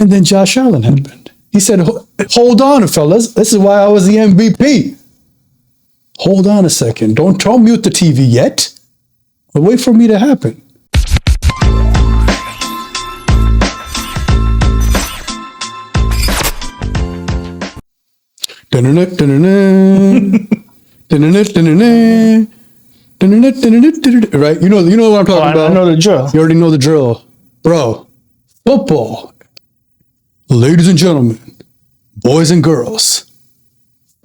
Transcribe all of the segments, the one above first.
And then Josh Allen happened. He said, hold on, fellas. This is why I was the MVP. Hold on a second. Don't mute the TV yet. But wait for me to happen. Right? You know what I'm talking about. I know the drill. You already know the drill. Bro, football. Ladies and gentlemen, boys and girls,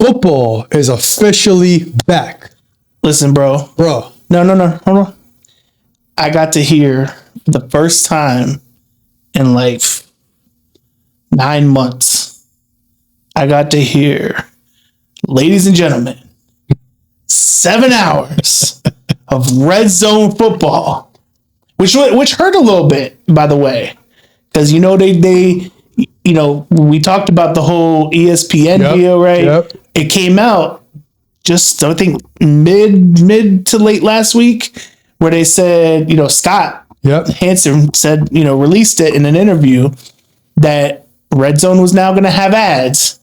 football is officially back. Listen, bro. Bro. No. Hold on. I got to hear for the first time in like 9 months. I got to hear, ladies and gentlemen, 7 hours of red zone football, which hurt a little bit, by the way, because they we talked about the whole ESPN deal, right? Yep. It came out just, I think, mid to late last week, where they said, Scott Hansen said, released it in an interview that Red Zone was now going to have ads.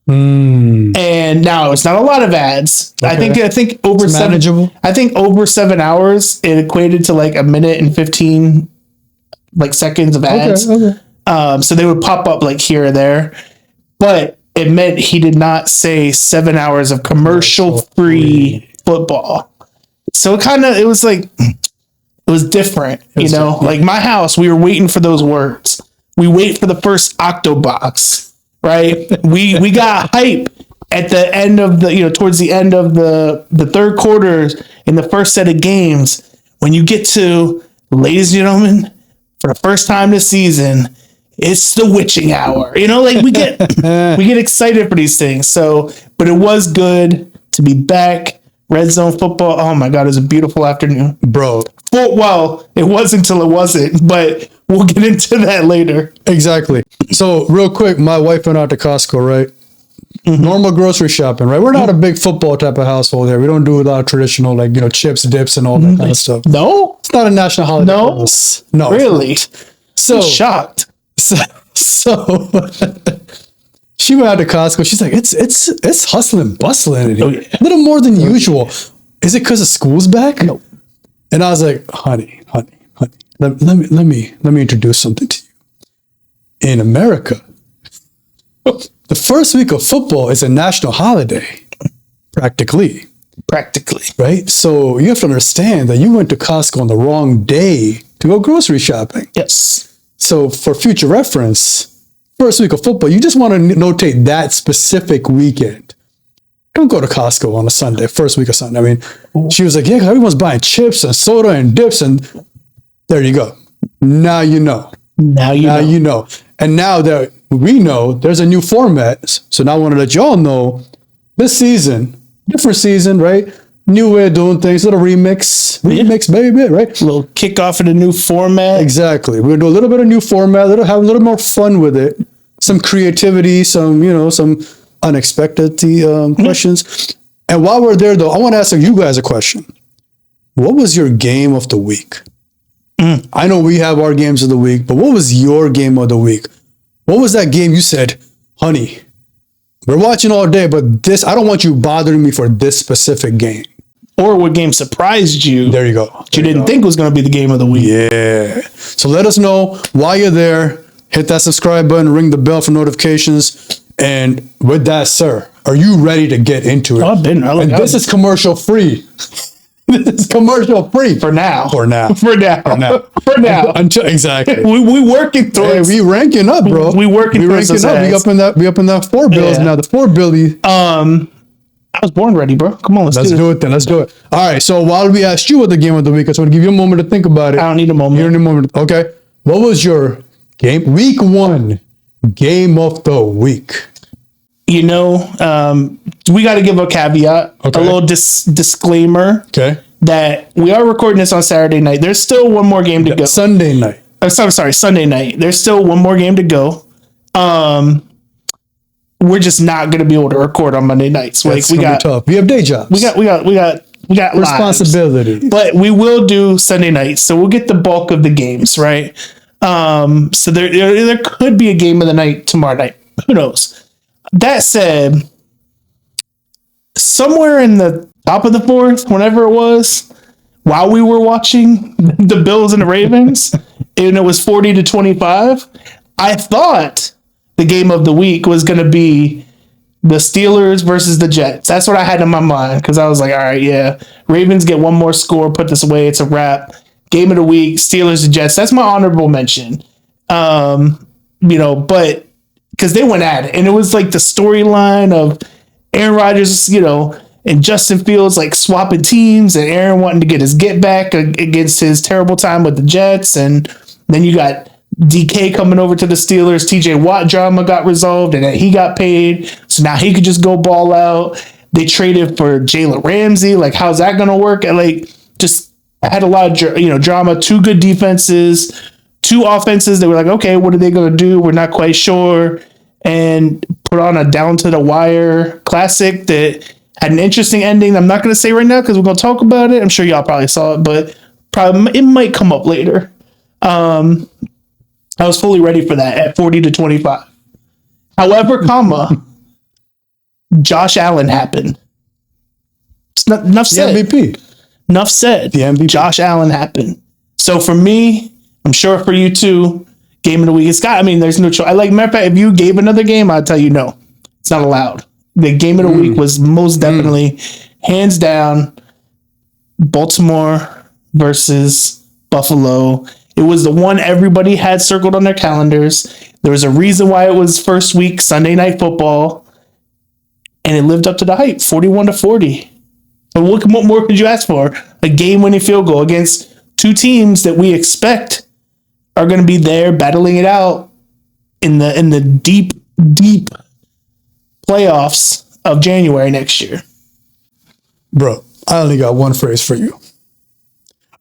And now it's not a lot of ads. Okay. I think over manageable. I think over 7 hours, it equated to like a minute and 15 seconds of ads. Okay. So they would pop up like here or there, but it meant he did not say 7 hours of commercial free football. So it was different, like my house, we were waiting for those words. We wait for the first Octobox, right? We got hype at the end of towards the end of the third quarter in the first set of games. When you get to, ladies and gentlemen, for the first time this season, it's the witching hour. We get excited for these things. So, but it was good to be back. Red zone football. Oh my God, it was a beautiful afternoon, bro. Well, it wasn't until it wasn't, but we'll get into that later. Exactly. So real quick, my wife went out to Costco, right? Mm-hmm. Normal grocery shopping, right? We're not a big football type of household here. We don't do a lot of traditional, chips, dips, and all that kind of stuff. No? It's not a national holiday. No? Really? So I'm shocked. So she went out to Costco. She's like, it's hustling, bustling in here. Oh, yeah. A little more than usual. Is it because of school's back? No. And I was like, honey, let me introduce something to you. In America, the first week of football is a national holiday. Practically. Right? So you have to understand that you went to Costco on the wrong day to go grocery shopping. Yes. So for future reference, first week of football, you just want to notate that specific weekend. Don't go to Costco on a Sunday, first week of Sunday. I mean, she was like, yeah, everyone's buying chips and soda and dips. And there you go. Now you know. Now you know. And now that we know there's a new format. So now I want to let y'all know this season, different season, right? New way of doing things, little remix, baby, right? A little kickoff in a new format. Exactly. We're gonna do a little bit of new format, have a little more fun with it, some creativity, some unexpected questions. And while we're there, though, I want to ask you guys a question. What was your game of the week? I know we have our games of the week, but what was your game of the week? What was that game you said, honey, we're watching all day, but I don't want you bothering me for this specific game? Or what game surprised you? There you go. That you didn't think was going to be the game of the week. Yeah. So let us know while you're there. Hit that subscribe button, ring the bell for notifications. And with that, sir, are you ready to get into it? I've been. And this is commercial free. This is commercial free. For now. Until, exactly. We working towards. Hey, we ranking up, bro. We ranking up. We up in that 4 bills now. The 4 billy. I was born ready, bro. Come on, let's do it. Let's do it. All right. So while we asked you what the game of the week, I just want to give you a moment to think about it. I don't need a moment. You don't need a moment. Okay. What was your week 1 game of the week? We got to give a caveat, a little disclaimer. Okay. That we are recording this on Saturday night. There's still one more game to go. Sunday night. I'm sorry, Sunday night. There's still one more game to go. We're just not going to be able to record on Monday nights. That's we got tough. We have day jobs. We got responsibility. But we will do Sunday nights, so we'll get the bulk of the games, right? So there could be a game of the night tomorrow night. Who knows? That said, somewhere in the top of the fourth, whenever it was, while we were watching the Bills and the Ravens, and it was 40-25, I thought the game of the week was going to be the Steelers versus the Jets. That's what I had in my mind, because I was like, all right, yeah, Ravens get one more score, put this away, it's a wrap. Game of the week, Steelers and Jets. That's my honorable mention. But because they went at it, and it was like the storyline of Aaron Rodgers, and Justin Fields like swapping teams, and Aaron wanting to get his get back against his terrible time with the Jets. And then you got DK coming over to the Steelers. TJ Watt drama got resolved, and then he got paid. So now he could just go ball out. They traded for Jalen Ramsey. Like, how's that going to work? And like, just had a lot of, drama, two good defenses, two offenses. They were like, okay, what are they going to do? We're not quite sure. And put on a down to the wire classic that had an interesting ending. I'm not going to say right now because we're going to talk about it. I'm sure y'all probably saw it, but it might come up later. I was fully ready for that at 40-25. However, Josh Allen happened. It's not enough said. The MVP. Enough said. The MVP. Josh Allen happened. So for me, I'm sure for you too, game of the week. There's no choice. Matter of fact, if you gave another game, I'd tell you no. It's not allowed. The game of the week was most definitely, hands down, Baltimore versus Buffalo. It was the one everybody had circled on their calendars. There was a reason why it was first week Sunday Night Football, and it lived up to the hype, 41-40. But what more could you ask for? A game-winning field goal against two teams that we expect are going to be there battling it out in the deep playoffs of January next year. Bro, I only got one phrase for you.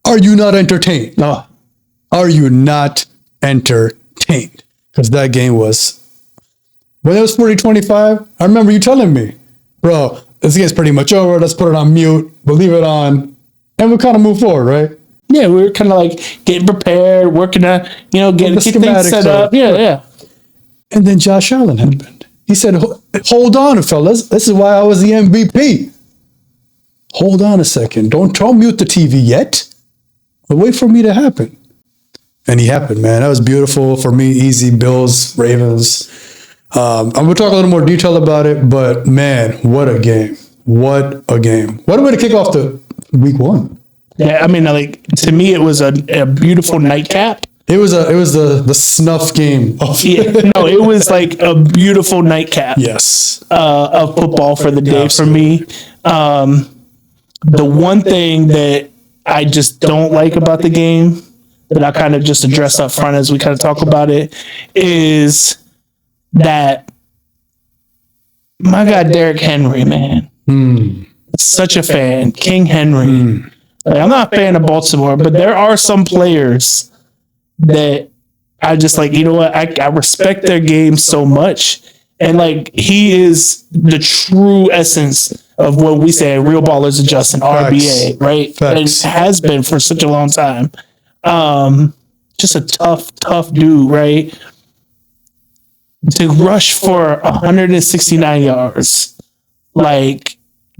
Are you not entertained? No. Are you not entertained? Because that game was, when it was 40-25, I remember you telling me, bro, this game's pretty much over. Let's put it on mute. We'll leave it on. And we'll kind of move forward, right? Yeah, we were kind of like getting prepared, working to, get things set up. Yeah. And then Josh Allen happened. He said, hold on, fellas. This is why I was the MVP. Hold on a second. Don't mute the TV yet. But wait for me to happen. And he happened, man. That was beautiful for me. Easy. Bills, Ravens. I'm going to talk a little more detail about it, but man, what a game. What a game. What a way to kick off the week one. Yeah, to me, it was a beautiful nightcap. It was the snuff game. It was like a beautiful nightcap. Yes. Of football for the day. Absolutely. For me. The one thing that I just don't like about the game that I kind of just address up front as we kind of talk about it is that my God, Derrick Henry, man. Such a fan. King Henry. I'm not a fan of Baltimore, but there are some players that I just like, I respect their game so much. And he is the true essence of what we say real ballers adjust in RBA, right? Facts. And it has been for such a long time. Just a tough dude, right? To rush for 169 yards,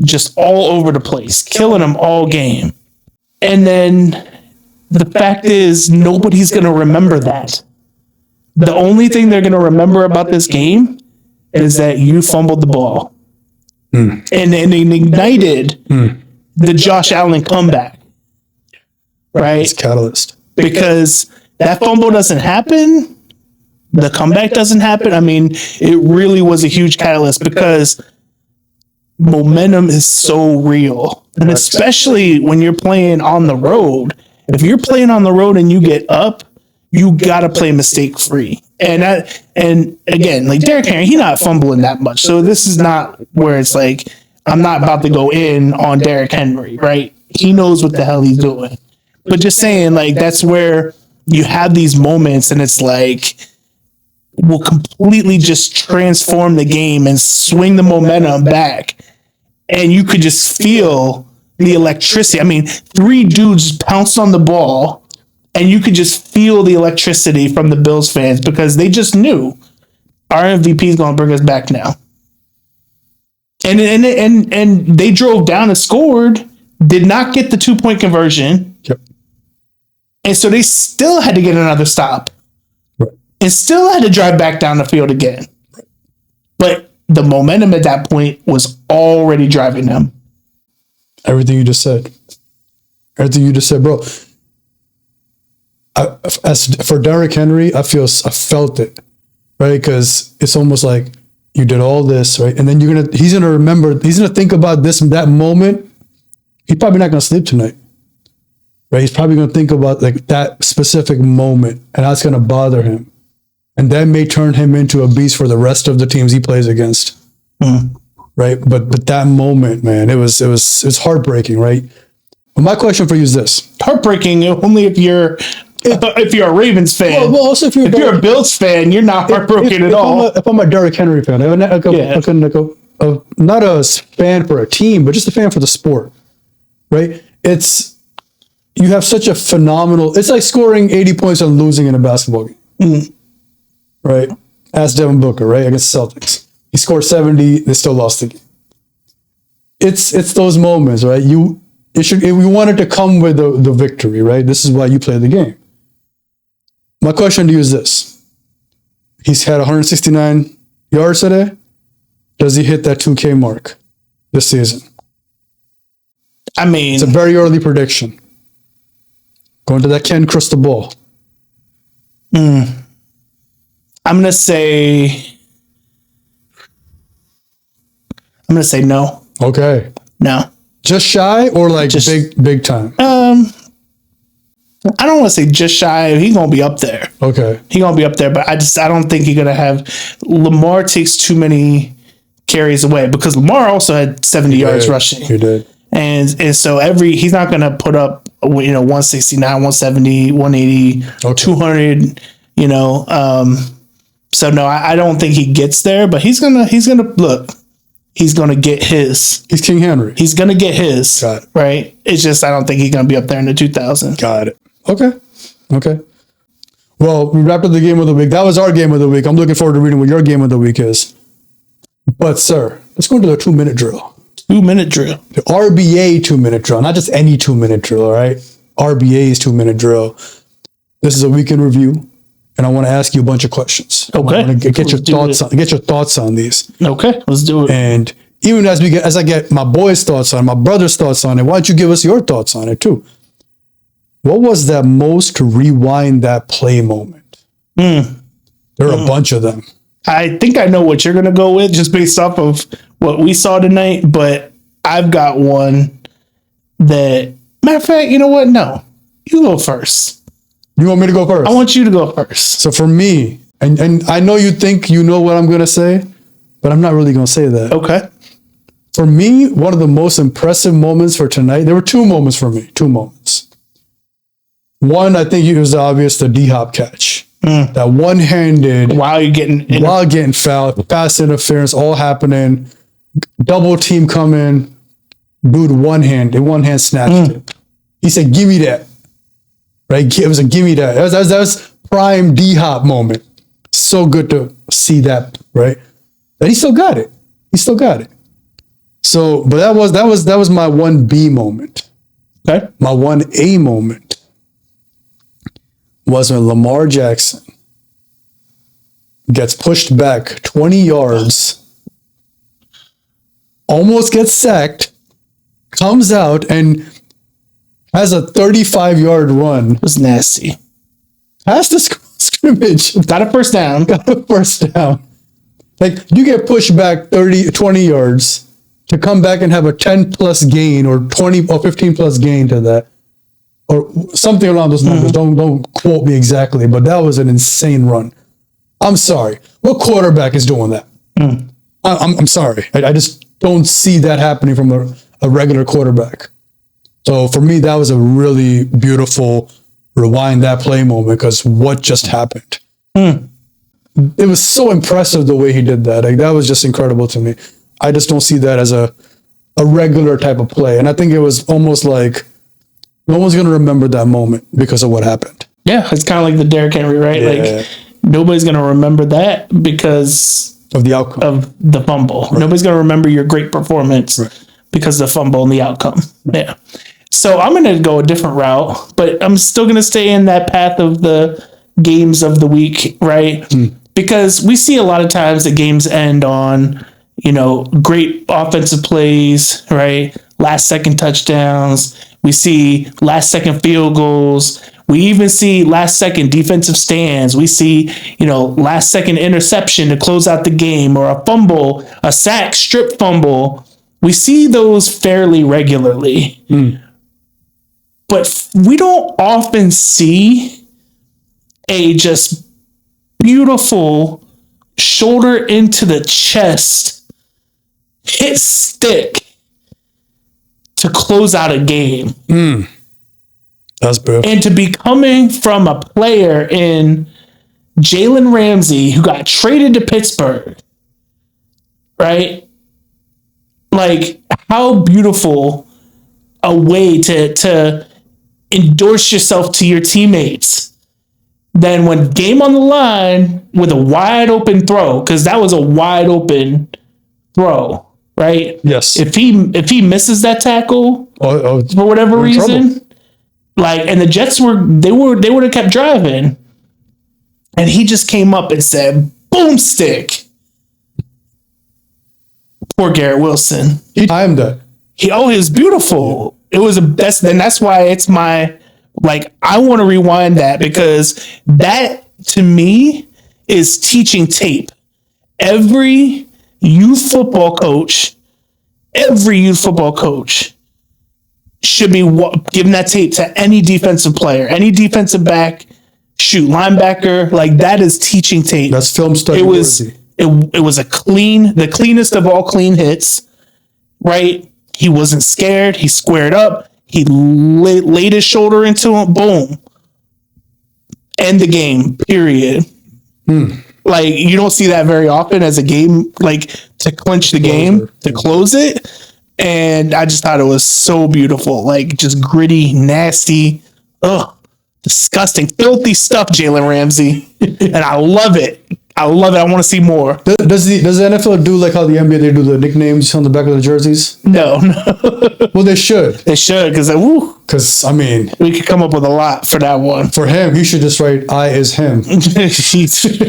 just all over the place, killing them all game. And then the fact is, nobody's going to remember that. The only thing they're going to remember about this game is that you fumbled the ball. And it ignited the Josh Allen comeback. Right? It's catalyst. Because that fumble doesn't happen, the comeback doesn't happen. It really was a huge catalyst because momentum is so real. And especially when you're playing on the road. If you're playing on the road and you get up, you got to play mistake free. And again, Derrick Henry, he's not fumbling that much. So this is not where it's I'm not about to go in on Derrick Henry, right? He knows what the hell he's doing. But just saying, that's where you have these moments and it's will completely just transform the game and swing the momentum back. And you could just feel the electricity. 3 dudes pounced on the ball, And you could just feel the electricity from the Bills fans because they just knew our MVP is going to bring us back now. And they drove down and scored, did not get the 2-point conversion. Yep. And so they still had to get another stop. Right. And still had to drive back down the field again. Right. But the momentum at that point was already driving them. Everything you just said. Bro. As for Derrick Henry, I felt it, right? Because it's almost like you did all this, right? And then he's gonna remember, he's gonna think about that moment. He's probably not gonna sleep tonight, right? He's probably gonna think about like that specific moment, and that's gonna bother him, and that may turn him into a beast for the rest of the teams he plays against, right? But that moment, man, it was heartbreaking, right? But my question for you is this: heartbreaking only if you're a Ravens fan. Well, also if you're a Bills fan, you're not heartbroken at all. If I'm a Derrick Henry fan, not a fan for a team, but just a fan for the sport, right? You have such a phenomenal. It's like scoring 80 points and losing in a basketball game, right? Ask Devin Booker, right, against the Celtics. He scored 70, they still lost the game. It's those moments, right? We wanted to come with the victory, right? This is why you play the game. My question to you is this. He's had 169 yards today. Does he hit that 2K mark this season? I mean, it's a very early prediction. Going to that Ken crystal ball. I'm going to say no. Okay. No. Just shy or like big time? I don't want to say just shy. He's going to be up there. Okay. He's going to be up there, but I don't think he's going to have. Lamar takes too many carries away because Lamar also had 70 yards rushing. He did. And so he's not going to put up, 169, 170, 180, 200, so no, I don't think he gets there, but he's going to look. He's going to get his. He's King Henry. He's going to get his. Got it. Right? It's just I don't think he's going to be up there in the 2000. Got it. Okay. Well, we wrapped up the game of the week. That was our game of the week. I'm looking forward to reading what your game of the week is. But, sir, let's go into the 2-minute drill. 2-minute drill. The RBA 2-minute drill. Not just any 2-minute drill, all right? RBA's 2-minute drill. This is a weekend review. And I want to ask you a bunch of questions. Okay. I want to get your thoughts on these. Okay, let's do it. And even as I get my boys' thoughts on it, my brother's thoughts on it, why don't you give us your thoughts on it too? What was that most rewind that play moment? There are a bunch of them. I think I know what you're going to go with just based off of what we saw tonight, but I've got one that, matter of fact, you know what? No, you go first. You want me to go first? I want you to go first. So for me, and I know you think you know what I'm going to say, but I'm not really going to say that. Okay. For me, one of the most impressive moments for tonight, there were two moments for me, two moments. One, I think it was obvious, the D-Hop catch. That one-handed. While getting fouled, pass interference, all happening, double team coming, dude, one hand snatched it. He said, give me that. Right? It was a give me that. That was prime D-Hop moment. So good to see that, right? But he still got it. So, but that was my 1B moment. Okay. My 1A moment was when Lamar Jackson gets pushed back 20 yards, almost gets sacked, comes out and has a 35-yard run. It was nasty. Past the scrimmage. Got a first down. Like, you get pushed back 20 yards to come back and have a 10-plus gain or 20 or 15-plus gain to that. Or something around those numbers. Don't quote me exactly, but that was an insane run. I'm sorry. What quarterback is doing that? I'm sorry. I just don't see that happening from a regular quarterback. So for me, that was a really beautiful rewind that play moment because what just happened? It was so impressive the way he did that. Like, that was just incredible to me. I just don't see that as a regular type of play. And I think it was almost like no one's going to remember that moment because of what happened. Yeah, it's kind of like the Derrick Henry, right? Yeah. Like nobody's going to remember that because of the outcome of the fumble. Right. Nobody's going to remember your great performance because of the fumble and the outcome. Right. Yeah. So I'm going to go a different route, but I'm still going to stay in that path of the games of the week, right? Because we see a lot of times that games end on, great offensive plays, right? Last second touchdowns. We see last second field goals. We even see last second defensive stands. We see, last second interception to close out the game, or a fumble, a sack, strip fumble. We see those fairly regularly. But we don't often see a just beautiful shoulder into the chest hit stick to close out a game. That's beautiful. And to be coming from a player in Jalen Ramsey who got traded to Pittsburgh, right? Like, how beautiful a way to endorse yourself to your teammates. Then when game on the line with a wide open throw, because that was a wide open throw, right? Yes. If he misses that tackle for whatever reason, and the Jets they would have kept driving, and he just came up and said, "Boomstick." Poor Garrett Wilson. He timed that. He was beautiful. It was that's why it's my, I want to rewind that, because that to me is teaching tape. Every youth football coach should be giving that tape to any defensive player, any defensive back, linebacker. Like, that is teaching tape. That's film study. It was the cleanest of all clean hits, right? He wasn't scared. He squared up. He laid his shoulder into him. Boom. End the game, period. Like, you don't see that very often as a game, to clinch the game, to close it. And I just thought it was so beautiful. Just gritty, nasty, disgusting, filthy stuff, Jalen Ramsey. And I love it. I want to see more. Does the NFL do like how the NBA, they do the nicknames on the back of the jerseys? No. Well, they should. They should, because we could come up with a lot for that one. For him, he should just write "I is him."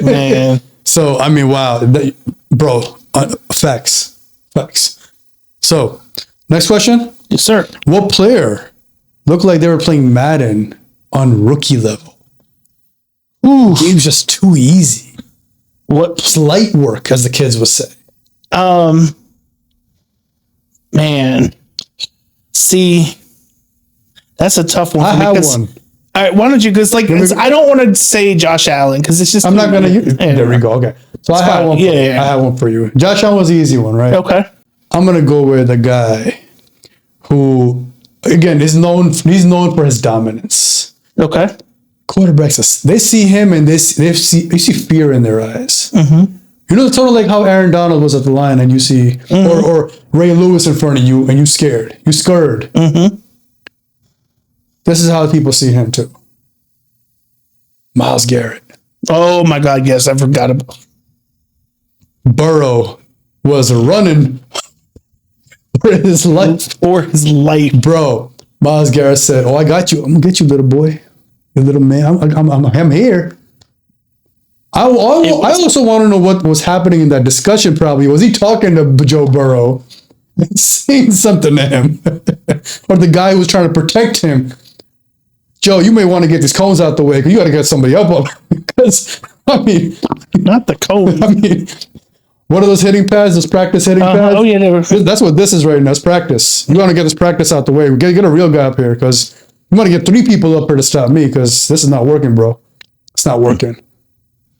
Man. So wow, bro, facts. So, next question. Yes, sir. What player looked like they were playing Madden on rookie level? Ooh, it was just too easy. What slight work, as the kids would say. Man. See, that's a tough one. I have one. All right, why don't you? Because I don't want to say Josh Allen, because it's just. I'm not gonna. There we go. Okay, so I have one. I have one for you. Josh Allen was the easy one, right? Okay. I'm gonna go with a guy who, again, he's known for his dominance. Okay. Quarterbacks, they see him and you see fear in their eyes. It's sort of like how Aaron Donald was at the line, and you see, or Ray Lewis in front of you, and you scared. You scared. This is how people see him too. Myles Garrett. Oh my God! Yes, I forgot about. Burrow was running for his life. Bro. Myles Garrett said, "Oh, I got you. I'm gonna get you, little boy, you little man. I'm here." I also want to know what was happening in that discussion. Probably was he talking to Joe Burrow and saying something to him, or the guy who was trying to protect him? Joe, you may want to get these cones out the way, because you got to get somebody up. Because not the cone. What are those hitting pads? Those practice hitting pads? Oh yeah, that's what this is right now. It's practice. You want to get this practice out the way. We get a real guy up here, because you want to get 3 people up here to stop me, because this is not working, bro. It's not working.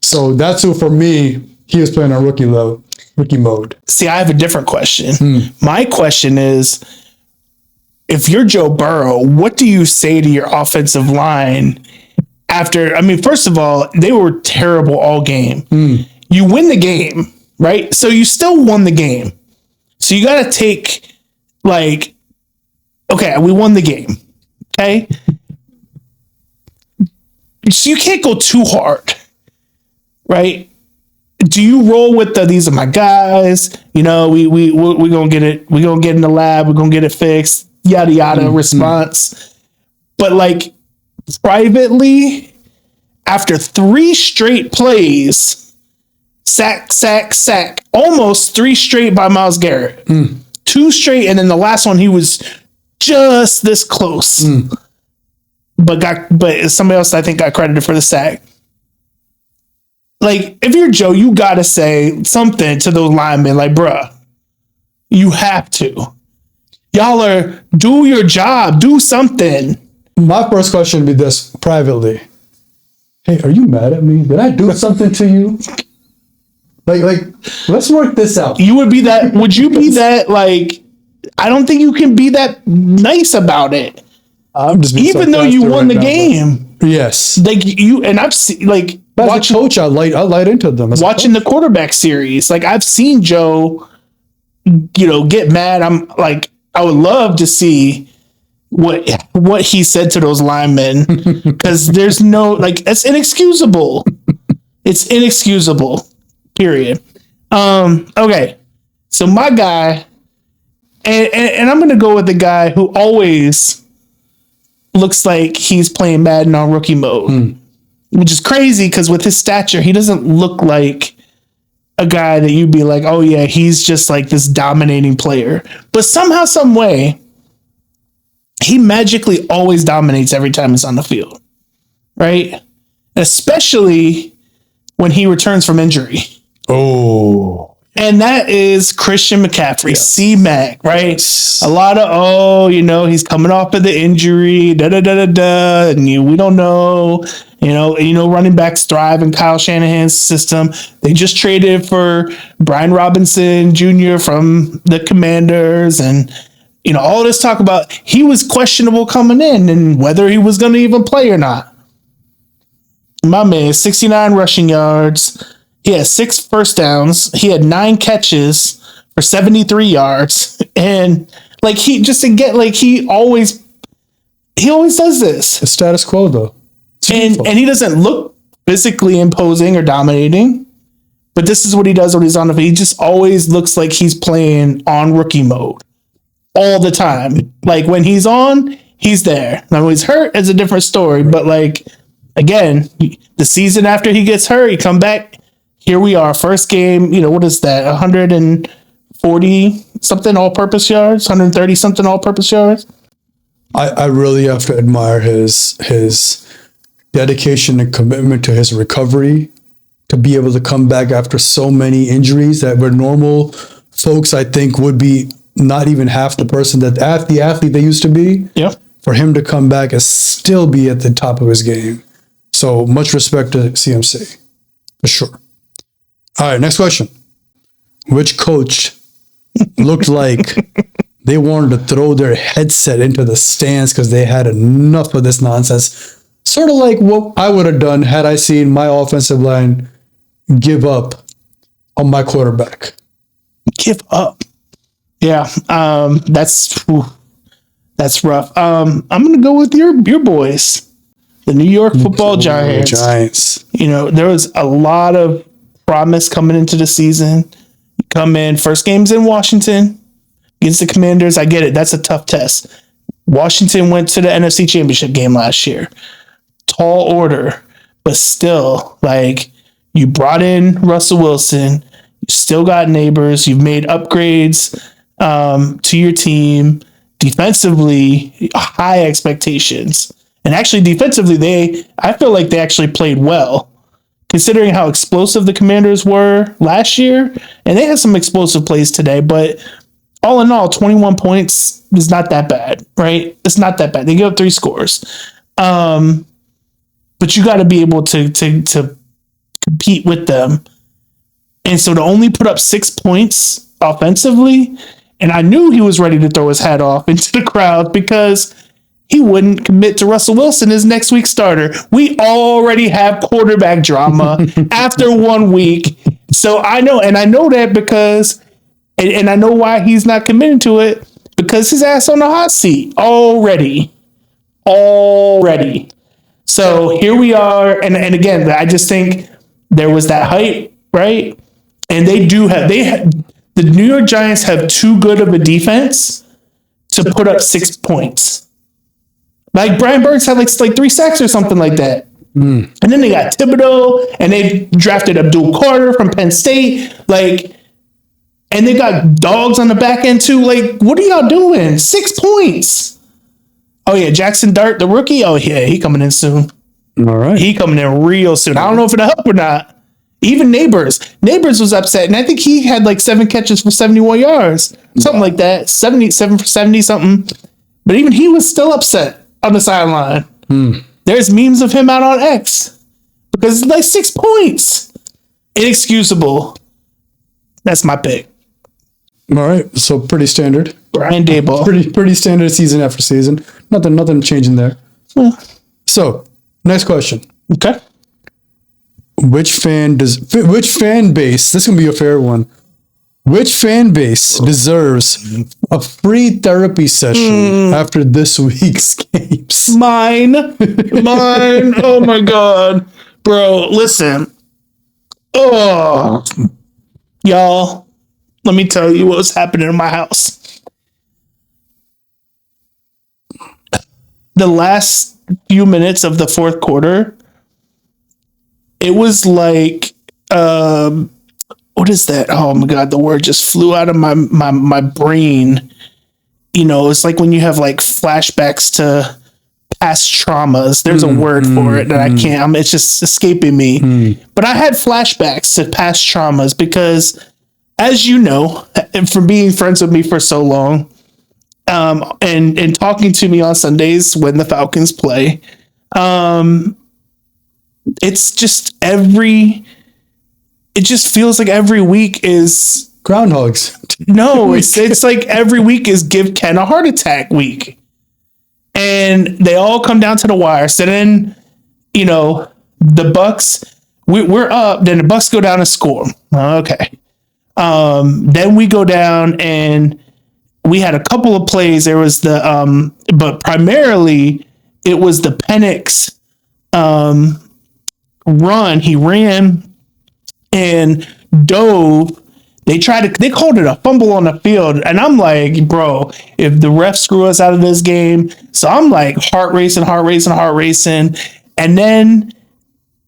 So that's who, for me, he was playing on rookie mode. See, I have a different question. My question is, if you're Joe Burrow, what do you say to your offensive line after? First of all, they were terrible all game. You win the game, right? So you still won the game. So you got to take, okay, we won the game. Okay. So you can't go too hard, right? Do you roll with these are my guys? You know, we're gonna get it. We're gonna get in the lab. We're gonna get it fixed. Yada yada response. But like privately, after 3 straight plays, sack, almost 3 straight by Myles Garrett, 2 straight, and then the last one he was just this close, but somebody else I think got credited for the sack. Like, if you're Joe, you gotta say something to those linemen, like, bruh, you have to. Y'all do your job, do something. My first question would be this privately. Hey, are you mad at me? Did I do something to you? Like, let's work this out. You would be that, would you be that, like, I don't think you can be that nice about it. I'm just being even though you won the game. Yes. Like, you, and I've seen, like, as a coach, I light into them. Watching the quarterback series, like, I've seen Joe, you know, get mad. I'm like, I would love to see what he said to those linemen, because there's no, like, it's inexcusable. It's inexcusable. Period. Okay. So my guy, and I'm gonna go with the guy who always looks like he's playing Madden on rookie mode, which is crazy because with his stature, he doesn't look like a guy that you'd be like, oh yeah, he's just like this dominating player. But somehow, some way, he magically always dominates every time he's on the field, right? Especially when he returns from injury. Oh. And that is Christian McCaffrey, C-Mac, right? Yes. A lot of, he's coming off of the injury, and we don't know, running backs thrive in Kyle Shanahan's system. They just traded for Brian Robinson Jr. from the Commanders, and, all this talk about he was questionable coming in and whether he was going to even play or not. My man, 69 rushing yards. He had 6 first downs. He had 9 catches for 73 yards. And like he always does this. The status quo though. And he doesn't look physically imposing or dominating. But this is what he does when he's on the field. He just always looks like he's playing on rookie mode all the time. Like when he's on, he's there. Now when he's hurt, it's a different story. But like, again, the season after he gets hurt, he come back. Here we are, first game, what is that? 140 something all-purpose yards, 130 something all-purpose yards. I really have to admire his dedication and commitment to his recovery, to be able to come back after so many injuries that were normal folks, I think, would be not even half the person the athlete they used to be. Yeah. For him to come back and still be at the top of his game. So much respect to CMC, for sure. All right, next question. Which coach looked like they wanted to throw their headset into the stands because they had enough of this nonsense? Sort of like what I would have done had I seen my offensive line give up on my quarterback. Give up? Yeah, that's rough. I'm going to go with your boys, the New York Football Giants. There was a lot of promise coming into the season. You come in, first game's in Washington against the Commanders. I get it. That's a tough test. Washington went to the NFC Championship game last year. Tall order, but still, like, you brought in Russell Wilson. You still got neighbors. You've made upgrades to your team. Defensively, high expectations. And actually, defensively, I feel like they actually played well, considering how explosive the Commanders were last year. And they had some explosive plays today, but all in all, 21 points is not that bad, right? It's not that bad. They give up 3 scores. But you got to be able to compete with them. And so to only put up 6 points offensively, and I knew he was ready to throw his hat off into the crowd because he wouldn't commit to Russell Wilson as next week's starter. We already have quarterback drama after 1 week. So I know that because, and I know why he's not committing to it, because his ass on the hot seat already. So here we are, and again, I just think there was that hype, right? And the New York Giants have too good of a defense to put up 6 points. Like Brian Burns had like 3 sacks or something like that. And then they got Thibodeau, and they drafted Abdul Carter from Penn State, and they got dogs on the back end too. Like, what are y'all doing? 6 points. Oh yeah, Jackson Dart, the rookie. Oh yeah, he coming in soon. All right, he coming in real soon. I don't know if it'll help or not. Even Neighbors was upset, and I think he had like 7 catches for 71 yards, something like that. 77 for 70 something. But even he was still upset on the sideline. There's memes of him out on X because it's like 6 points. Inexcusable. That's my pick. All right, so pretty standard. Brian Daboll. Pretty standard season after season. Nothing changing there. Yeah. So, next question. Okay. Which fan base, this is going to be a fair one. Which fan base deserves a free therapy session after this week's games? Mine. Oh my God. Bro, listen. Oh, y'all, let me tell you what's happening in my house. The last few minutes of the fourth quarter, it was like, what is that? Oh my God, the word just flew out of my brain. You know, it's like when you have like flashbacks to past traumas. There's a word for it that I can't, it's just escaping me. But I had flashbacks to past traumas because, as you know, and from being friends with me for so long, and talking to me on Sundays when the Falcons play, it's just it just feels like every week is groundhogs. No, it's like every week is give Ken a heart attack week. And they all come down to the wire. So then, you know, the Bucks, we're up, then the Bucks go down and score. Okay. Then we go down and we had a couple of plays. There was but primarily it was the Penix run. He ran and dove. They called it a fumble on the field. And I'm like, bro, if the refs screw us out of this game. So I'm like heart racing. And then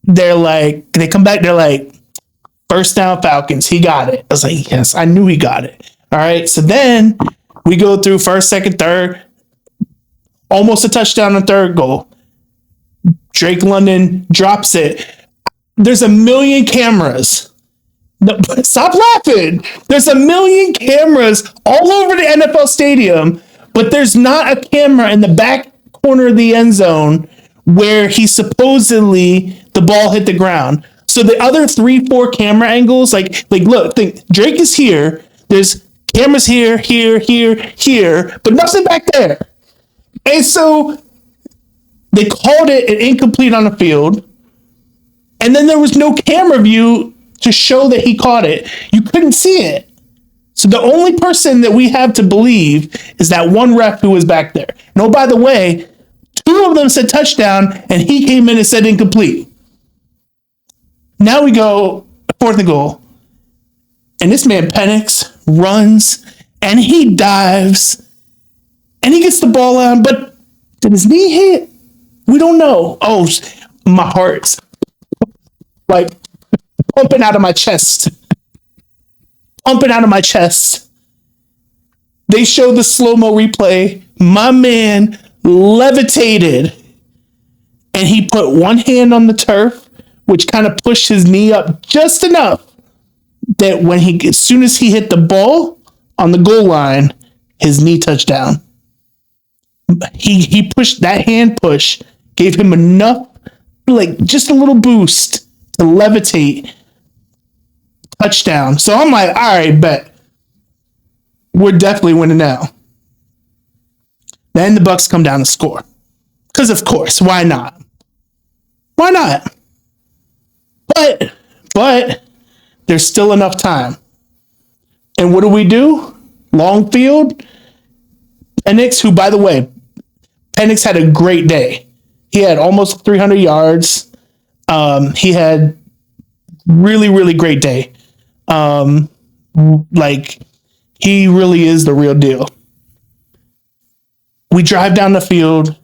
they come back, they're like, first down Falcons. He got it. I was like, yes, I knew he got it. All right. So then we go through first, second, third, almost a touchdown on third goal. Drake London drops it. There's 1 million cameras. No, stop laughing. There's 1 million cameras all over the NFL stadium, but there's not a camera in the back corner of the end zone where he supposedly the ball hit the ground. So the other 3-4 camera angles, like look, think Drake is here. There's cameras here, but nothing back there. And so they called it an incomplete on the field. And then there was no camera view to show that he caught it. You couldn't see it. So the only person that we have to believe is that one ref who was back there. No, by the way, 2 of them said touchdown and he came in and said incomplete. Now we go 4th and goal. And this man Penix runs and he dives and he gets the ball on, but did his knee hit? We don't know. Oh, my heart's like pumping out of my chest. They show the slow-mo replay. My man levitated and he put one hand on the turf, which kind of pushed his knee up just enough that as soon as he hit the ball on the goal line, his knee touched down. He pushed, that hand push gave him enough, like just a little boost to levitate. Touchdown. So I'm like, all right, bet. We're definitely winning now. Then the Bucks come down and score. Because of course, why not? But there's still enough time. And what do? Long field. Penix, who by the way, Penix had a great day. He had almost 300 yards. He had really, really great day. Like, he really is the real deal. We drive down the field.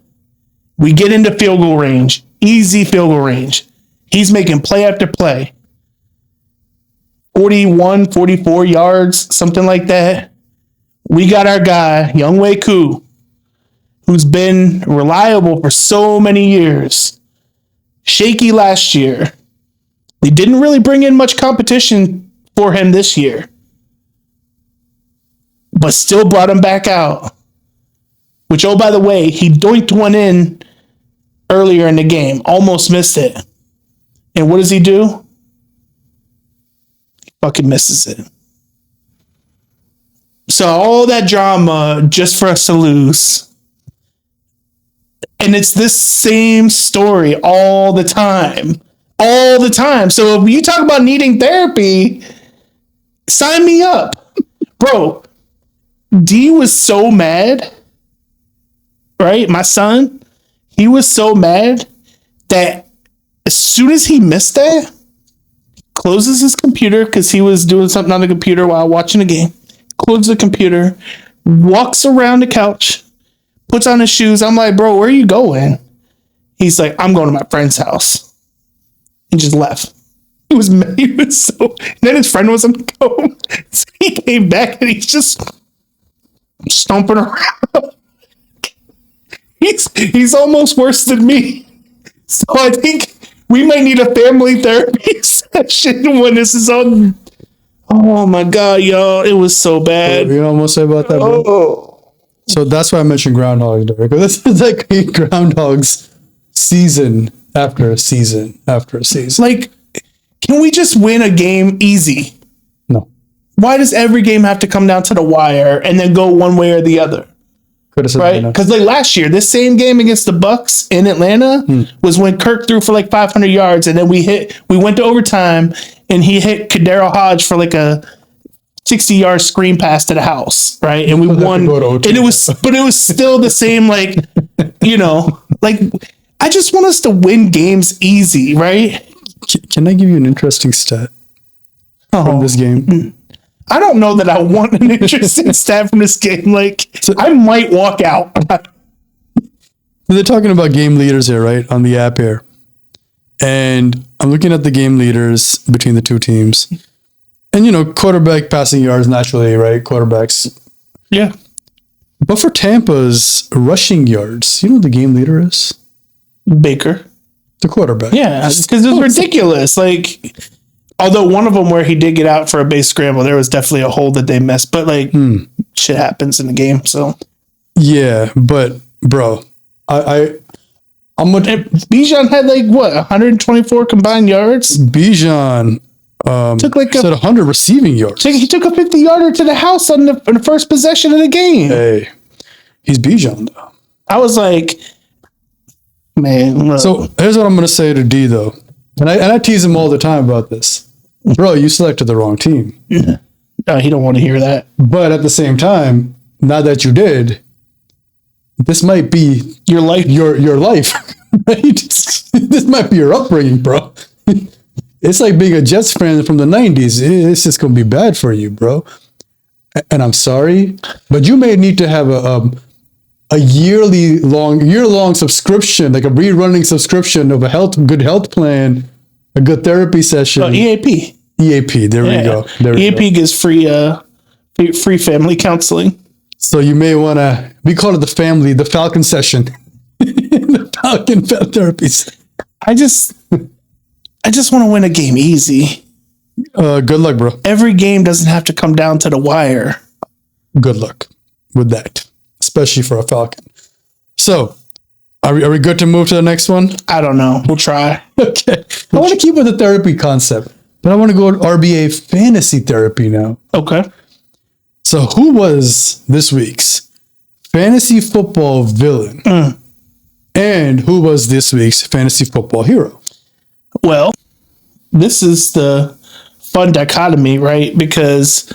We get into field goal range. Easy field goal range. He's making play after play. 41, 44 yards, something like that. We got our guy, Younghoe Koo, who's been reliable for so many years. Shaky last year. They didn't really bring in much competition for him this year, but still brought him back out. Which, oh, by the way, he doinked one in earlier in the game. Almost missed it. And what does he do? He fucking misses it. So all that drama just for us to lose. And it's this same story all the time. All the time. So if you talk about needing therapy, sign me up. Bro, D was so mad. Right? My son, he was so mad that as soon as he missed that, closes his computer because he was doing something on the computer while watching the game. Closes the computer, walks around the couch, puts on his shoes. I'm like, bro, where are you going? He's like, I'm going to my friend's house. And just left. He was so. And then his friend was on the home. So he came back and he's just stomping around. He's almost worse than me. So I think we might need a family therapy session when this is on. Oh my God, y'all. It was so bad. You know what I'm say about that, bro? Oh. So that's why I mentioned Groundhog Day, because this is like Groundhog's season after season after season. Like, can we just win a game easy? No. Why does every game have to come down to the wire and then go one way or the other? Right? Because like last year, this same game against the Bucks in Atlanta was when Kirk threw for like 500 yards, and then we went to overtime, and he hit Kadero Hodge for like a 60-yard screen pass to the house, right? And we won. And it was still the same, like, you know, like, I just want us to win games easy, right? Can I give you an interesting stat from this game? I don't know that I want an interesting stat from this game. Like, so, I might walk out. They're talking about game leaders here, right? On the app here. And I'm looking at the game leaders between the two teams. And, you know, quarterback passing yards naturally, right? Quarterbacks. Yeah. But for Tampa's rushing yards, you know what the game leader is? Baker. The quarterback. Yeah, because it's ridiculous. Like, although one of them where he did get out for a base scramble, there was definitely a hold that they missed. But, like, shit happens in the game, so. Yeah, but, bro, I'm going to... Bijan had, like, what, 124 combined yards? Bijan took like 100 receiving yards. He took a 50-yarder to the house on the first possession of the game. Hey, he's Bijan, though. I was like, man. Look. So, here's what I'm going to say to D, though. And I tease him all the time about this. Bro, you selected the wrong team. No, he don't want to hear that. But at the same time, now that you did, this might be your life. Your life, right? This might be your upbringing, bro. It's like being a Jets fan from the 90s. It's just going to be bad for you, bro. And I'm sorry, but you may need to have a year-long subscription, like a rerunning subscription of a good health plan, a good therapy session. EAP. EAP. There we go. EAP gives free family counseling. So you may want to, we call it the Falcon session. The Falcon therapy. I just want to win a game easy. Good luck, bro. Every game doesn't have to come down to the wire. Good luck with that, especially for a Falcon. So, are we good to move to the next one? I don't know. We'll try. Okay. I want to keep with the therapy concept, but I want to go to RBA fantasy therapy now. Okay. So, who was this week's fantasy football villain? And who was this week's fantasy football hero? Well, this is the fun dichotomy, right? Because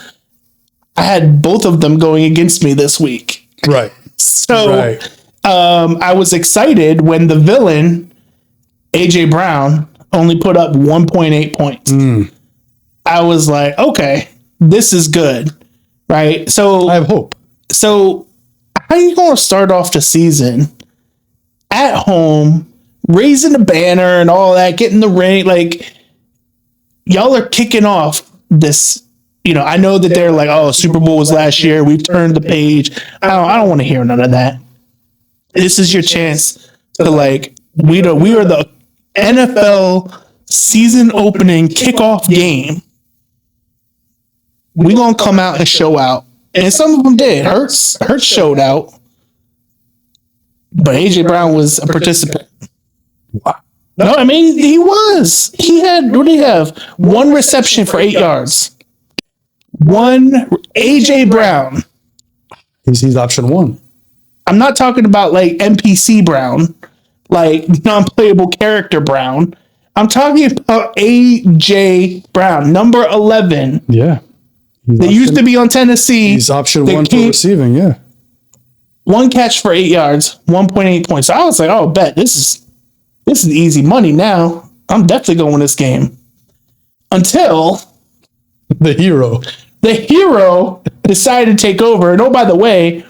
I had both of them going against me this week. Right. So I was excited when the villain, AJ Brown, only put up 1.8 points. I was like, okay, this is good, right? So I have hope. So how are you going to start off the season at home, raising the banner and all that, getting the ring? Like, y'all are kicking off this. I know that they're like, oh, Super Bowl was last year. We've turned the page. I don't want to hear none of that. This is your chance to we are the NFL season opening kickoff game. We're going to come out and show out. And some of them did. Hurts showed out. But AJ Brown was a participant. Wow. No, I mean, he was. He had, what did he have? 1 reception for 8 yards. AJ Brown. He's option 1. I'm not talking about like NPC Brown, like non-playable character Brown. I'm talking about AJ Brown, number 11. Yeah. They used to be on Tennessee. He's option 1 for receiving, yeah. 1 catch for 8 yards, 1.8 points. So I was like, oh, bet this is easy money now. I'm definitely going to win this game. Until the hero decided to take over. And oh, by the way,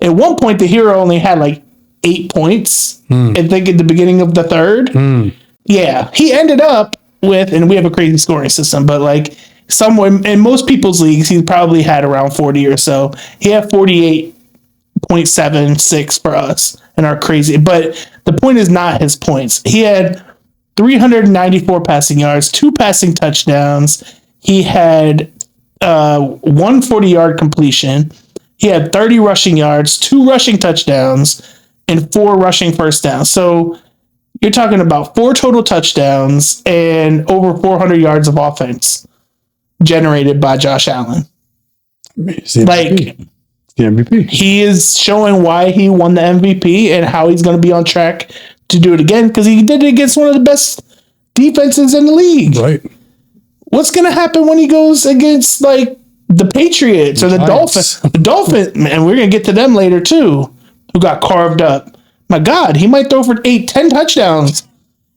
at one point the hero only had like 8 points. I think at the beginning of the third. Yeah, he ended up with, and we have a crazy scoring system, but like somewhere in most people's leagues, he probably had around 40 or so. He had 48.76 for us in our crazy. But the point is not his points. He had 394 passing yards, 2 passing touchdowns. He had 140-yard completion. He had 30 rushing yards, 2 rushing touchdowns, and 4 rushing first downs. So you're talking about 4 total touchdowns and over 400 yards of offense generated by Josh Allen. The MVP. He is showing why he won the MVP and how he's going to be on track to do it again, because he did it against one of the best defenses in the league. Right. What's going to happen when he goes against like the Patriots or the Dolphins? The Dolphins, man, we're going to get to them later too, who got carved up. My God, he might throw for 10 touchdowns.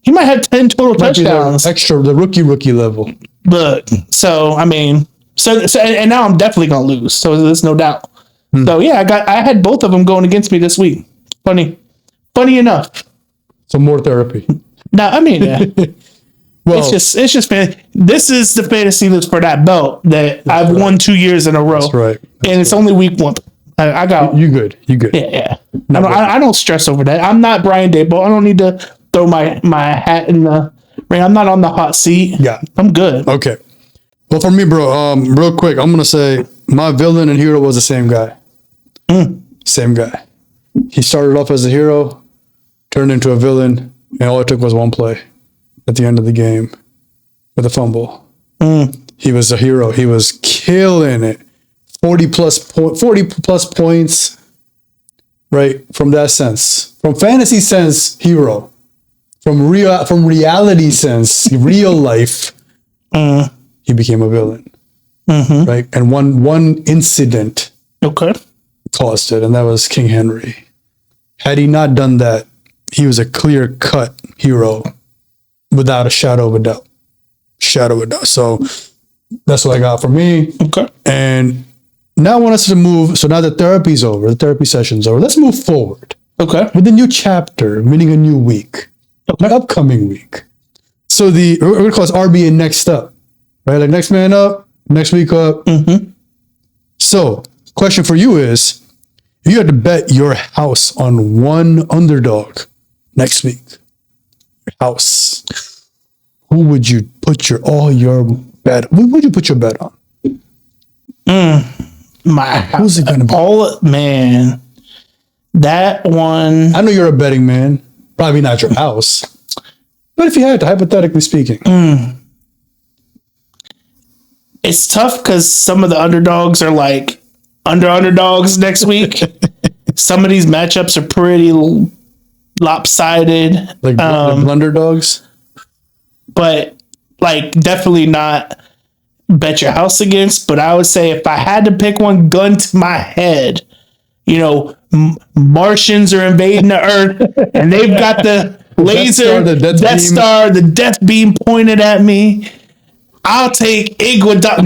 He might have 10 total touchdowns. The rookie level. But so I mean, so and now I'm definitely gonna lose. So there's no doubt. So yeah, I had both of them going against me this week. Funny enough. So more therapy. No, I mean, well, it's just this is the fantasy list for that belt that I've won 2 years in a row. That's right. And it's only week 1. I got you good. Yeah. I don't stress over that. I'm not Brian Daboll. I don't need to throw my hat in the ring. I'm not on the hot seat. Yeah. I'm good. Okay. Well, for me, bro, real quick, I'm gonna say my villain and hero was the same guy. Same guy. He started off as a hero, turned into a villain, and all it took was 1 play at the end of the game with a fumble. He was a hero. He was killing it. 40 plus points, right? From that sense, from fantasy sense, hero. From reality sense, real life, he became a villain, right? And one incident, caused it, and that was King Henry. Had he not done that, he was a clear-cut hero, without a shadow of a doubt. So that's what I got for me. Okay. And now I want us to move. So now the therapy's over, the therapy session's over. Let's move forward. Okay. With a new chapter, meaning a new week, an upcoming week. So we're going to call this RBA next up, right? Like next man up, next week up. So question for you is, if you had to bet your house on one underdog next week, your house, who would you put your bet? Who would you put your bet on? My house. Who's it gonna be? Man, that one. I know you're a betting man. Probably not your house, but if you had to, hypothetically speaking, it's tough because some of the underdogs are like underdogs next week. Some of these matchups are pretty lopsided, like blunder dogs. But like definitely not bet your house against. But I would say if I had to pick one, gun to my head, Martians are invading the Earth, and they've got the laser, Death Star, the death beam pointed at me. I'll take Iguodala.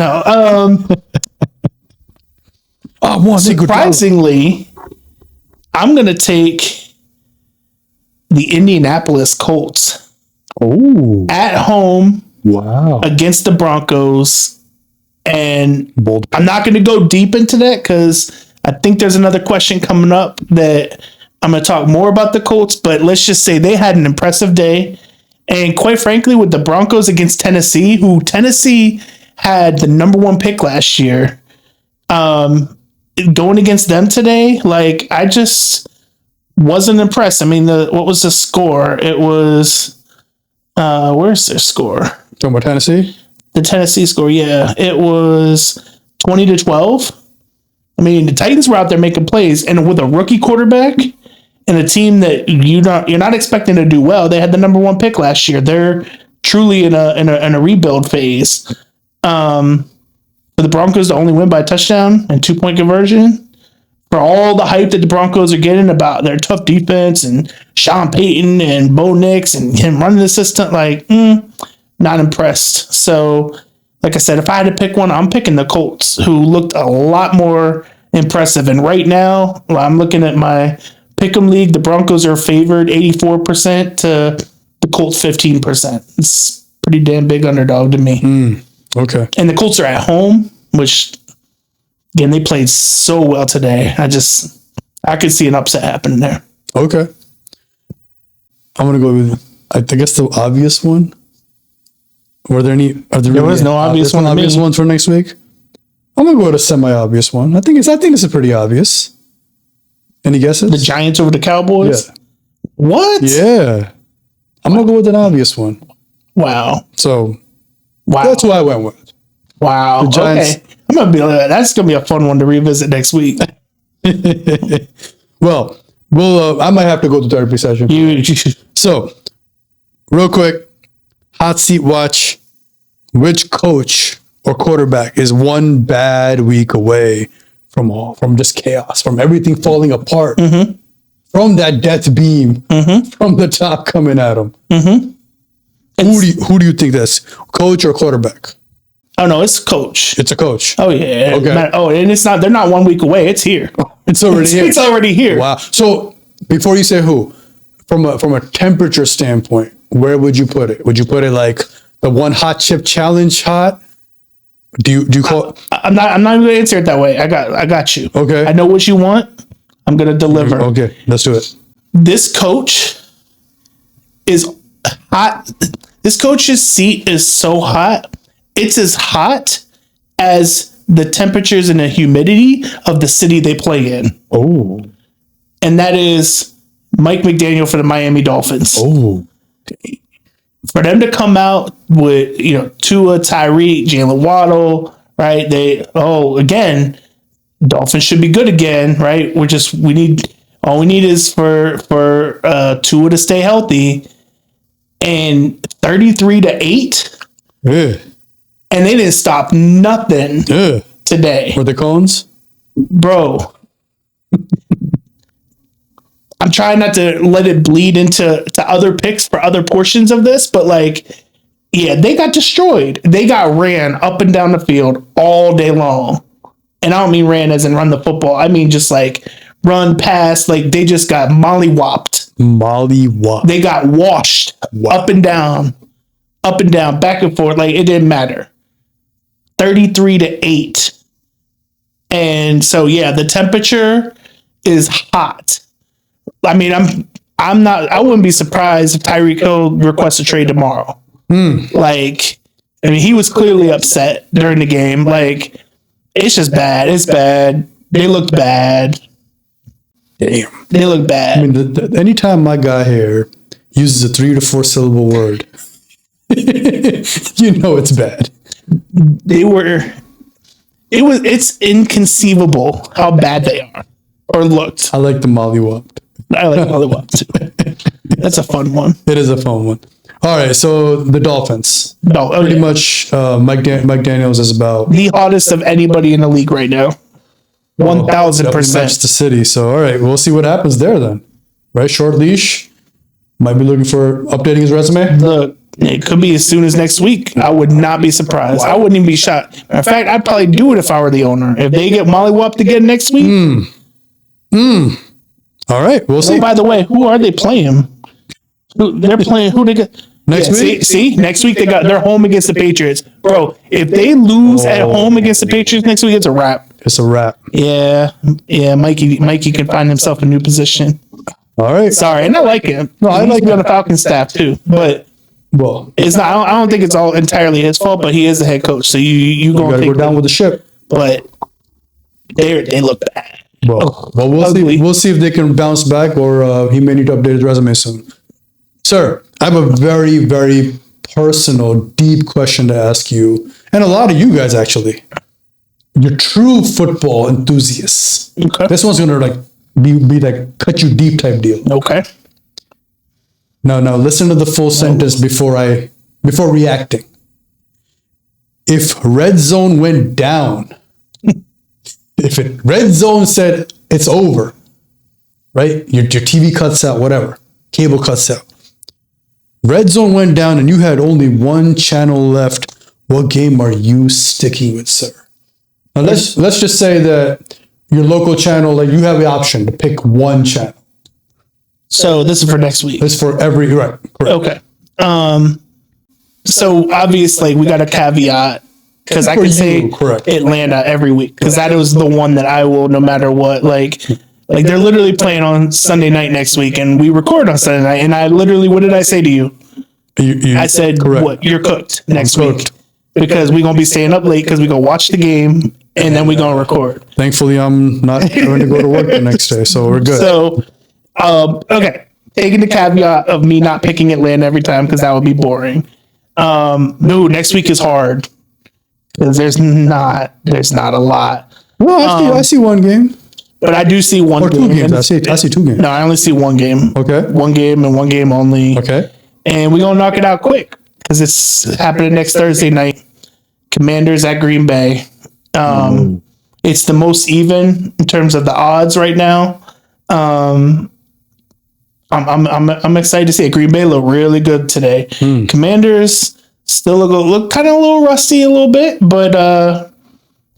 No, surprisingly, I'm gonna take the Indianapolis Colts. Oh, at home, wow, against the Broncos, and I'm not gonna go deep into that because I think there's another question coming up that I'm gonna talk more about the Colts. But let's just say they had an impressive day. And quite frankly, with the Broncos against Tennessee, who Tennessee had the number 1 pick last year, going against them today, like I just wasn't impressed. I mean, what was the score? It was where's their score? Talking about Tennessee? The Tennessee score, yeah, it was 20-12. I mean, the Titans were out there making plays, and with a rookie quarterback. And a team that you're not expecting to do well. They had the number 1 pick last year. They're truly in a rebuild phase. For the Broncos to only win by a touchdown and 2-point conversion, for all the hype that the Broncos are getting about their tough defense and Sean Payton and Bo Nix and him running the system, like not impressed. So, like I said, if I had to pick one, I'm picking the Colts, who looked a lot more impressive. And right now, I'm looking at my Pick'em League, the Broncos are favored 84% to the Colts 15%. It's pretty damn big underdog to me. Okay. And the Colts are at home, which, again, they played so well today. I could see an upset happening there. Okay. I'm going to go with, I guess, the obvious one. Were there any? There was no obvious one. Obvious ones for next week. I'm going to go with a semi-obvious one. I think it's a pretty obvious. Any guesses? The Giants over the Cowboys? Yeah. What? Yeah. I'm going to go with an obvious one. Wow. So, wow. That's what I went with. Wow. The Giants. Okay. I'm going to be like, that's going to be a fun one to revisit next week. Well, I might have to go to therapy session. So, real quick, hot seat watch. Which coach or quarterback is one bad week away from just chaos, from everything falling apart, from that death beam, from the top coming at them? Who do you think that's, coach or quarterback? Oh no, it's coach. It's a coach. Oh yeah. Okay. And it's not. They're not 1 week away. It's here. It's already here. It's already here. Wow. So before you say who, from a temperature standpoint, where would you put it? Would you put it like the one hot chip challenge hot? Do you call? I'm not going to answer it that way. I got you. Okay. I know what you want. I'm going to deliver. Okay, let's do it. This coach is hot. This coach's seat is so hot. It's as hot as the temperatures and the humidity of the city they play in. Oh. And that is Mike McDaniel for the Miami Dolphins. Oh. For them to come out with, Tua, Tyreek, Jalen Waddle, right? Again, Dolphins should be good again, right? All we need is for Tua to stay healthy. And 33-8. Yeah. And they didn't stop nothing today. Were the cones? Bro. I'm trying not to let it bleed into other picks for other portions of this, but they got destroyed. They got ran up and down the field all day long. And I don't mean ran as in run the football. I mean just run past, they just got mollywopped. Mollywopped. They got washed up and down, back and forth. It didn't matter. 33-8. And so, the temperature is hot. I mean, I wouldn't be surprised if Tyreek Hill requests a trade tomorrow. He was clearly upset during the game. It's just bad. It's bad. They looked bad. Damn. They look bad. I mean, anytime my guy here uses a 3 to 4 syllable word, it's bad. It's inconceivable how bad they are or looked. I like the mollywopped. I like mollywopped too. That's a fun one. It is a fun one. All right, so the Dolphins. Pretty much Mike Daniels is about the hottest of anybody in the league right now. 1,000%. Match the city. So, all right, we'll see what happens there then. Right? Short leash. Might be looking for updating his resume. Look, it could be as soon as next week. I would not be surprised. I wouldn't even be shocked. In fact, I'd probably do it if I were the owner. If they get mollywopped again next week. All right, we'll see. Oh, by the way, who are they playing? They're playing who they got next week. See, next week they're home against the Patriots, bro. If they lose at home against the Patriots next week, it's a wrap. It's a wrap. Yeah. Mikey can find himself a new position. All right. Sorry, and I like him. No, I like him him on the Falcons staff too, but. Well, it's not. I don't think it's all entirely his fault, but he is the head coach. So you gotta go down with the ship. But they look bad. Well, we'll see. We'll see if they can bounce back, or he may need to update his resume soon. Sir, I have a very, very personal, deep question to ask you, and a lot of you guys actually. You're true football enthusiasts. Okay. This one's gonna be like cut you deep type deal. Okay. Now listen to the full sentence before reacting. If red zone went down, red zone said it's over, right? Your TV cuts out, whatever, cable cuts out. Red zone went down and you had only one channel left. What game are you sticking with, sir? Now let's just say that your local channel, like you have the option to pick one channel. So this is for next week. It's for every right. Correct. Okay. So obviously we got a caveat because I can say Atlanta every week because that is the one that I will no matter what. Like they're literally playing on Sunday night next week, and we record on Sunday night. And I literally, what did I say to you? I said, correct. What? You're cooked next week because we're gonna be staying up late because we're gonna watch the game and then we're gonna record. Thankfully, I'm not going to go to work the next day, so we're good. So. Okay. Taking the caveat of me not picking Atlanta every time because that would be boring. No, next week is hard because there's not a lot. Well, I see one game, but I do see one or game. 2 games. I see 2 games. No, I only see one game. Okay, one game and one game only. Okay, and we're gonna knock it out quick because it's happening next Thursday night. Commanders at Green Bay. It's the most even in terms of the odds right now. I'm excited to see it. Green Bay look really good today. Commanders still look kind of a little rusty a little bit, but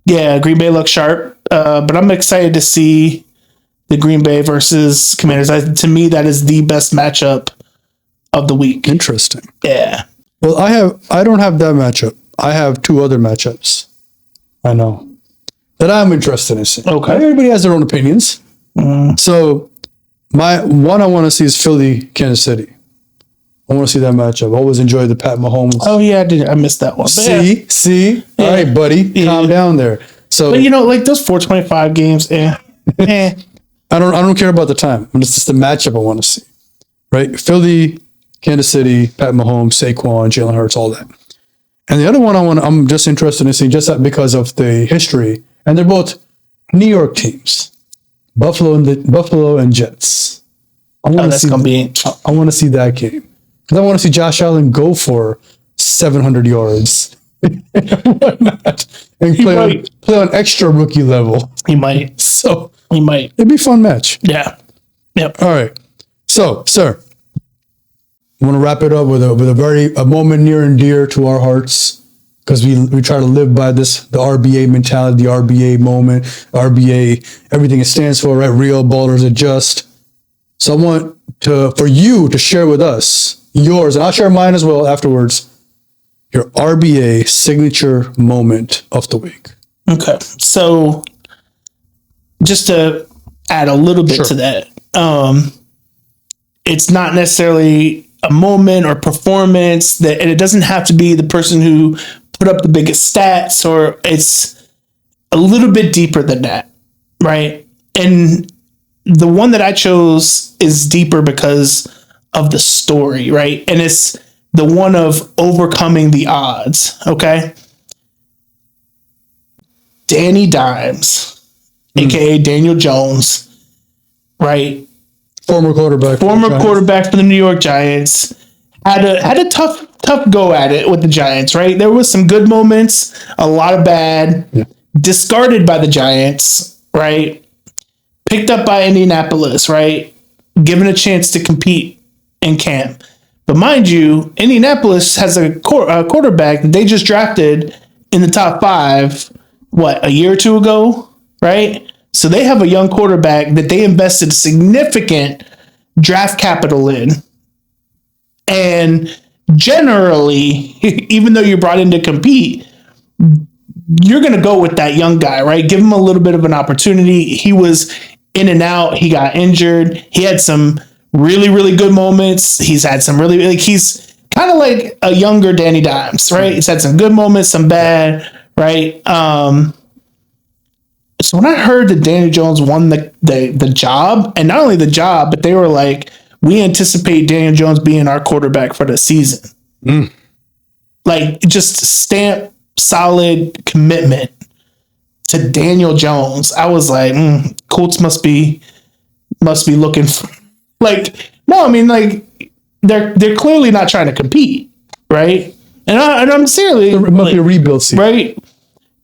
yeah, Green Bay looks sharp. But I'm excited to see the Green Bay versus Commanders. To me, that is the best matchup of the week. Interesting. Yeah. Well, I don't have that matchup. I have 2 other matchups. I know that I'm interested in seeing. Okay. Everybody has their own opinions. So. My one I want to see is Philly, Kansas City. I want to see that matchup. I always enjoy the Pat Mahomes. Oh yeah, I missed that one. See, all right, buddy, calm down there. So, but like those 425 games, I don't care about the time. It's just the matchup I want to see. Right, Philly, Kansas City, Pat Mahomes, Saquon, Jalen Hurts, all that. And the other one I'm just interested in seeing just because of the history, and they're both New York teams. Buffalo and Jets. I want to see that game because I want to see Josh Allen go for 700 yards and play on extra rookie level. He might. So he might. It'd be a fun match. Yeah. Yep. All right. So, sir, I want to wrap it up with a moment near and dear to our hearts. Because we try to live by the RBA mentality, the RBA moment, RBA, everything it stands for, right? Real ballers adjust. So I want for you to share with us yours, and I'll share mine as well afterwards, your RBA signature moment of the week. Okay. So just to add a little bit to that, it's not necessarily a moment or performance and it doesn't have to be the person who put up the biggest stats, or it's a little bit deeper than that, right? And the one that I chose is deeper because of the story, right? And it's the one of overcoming the odds, okay? Danny Dimes, aka Daniel Jones, right? Former quarterback for the New York Giants. Had a tough go at it with the Giants, right? There was some good moments, a lot of bad, discarded by the Giants, right? Picked up by Indianapolis, right? Given a chance to compete in camp. But mind you, Indianapolis has a quarterback that they just drafted in the top 5, a year or two ago, right? So they have a young quarterback that they invested significant draft capital in. And generally, even though you're brought in to compete, you're going to go with that young guy, right? Give him a little bit of an opportunity. He was in and out. He got injured. He had some really, really good moments. He's had some he's kind of like a younger Danny Dimes, right? He's had some good moments, some bad, right? So when I heard that Daniel Jones won the job, and not only the job, but they were like, we anticipate Daniel Jones being our quarterback for the season. Like, just stamp solid commitment to Daniel Jones. I was like, Colts must be looking for, no, I mean, they're clearly not trying to compete, right? And I'm seriously, it must be a rebuild season, right?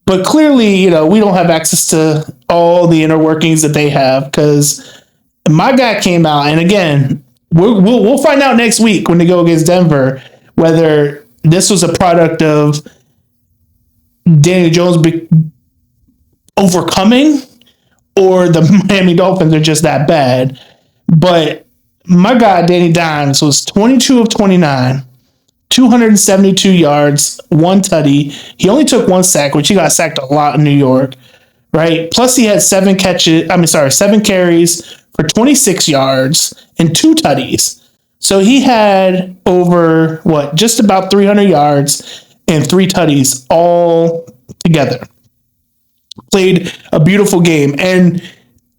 But clearly, we don't have access to all the inner workings that they have, because my guy came out, and again, we'll find out next week when they go against Denver whether this was a product of Daniel Jones overcoming, or the Miami Dolphins are just that bad. But my guy, Danny Dimes, was 22 of 29, 272 yards, 1 tutty. He only took 1 sack, which he got sacked a lot in New York, right? Plus he had 7 carries for 26 yards and 2 tutties. So he had over, just about 300 yards and 3 tutties all together. Played a beautiful game. And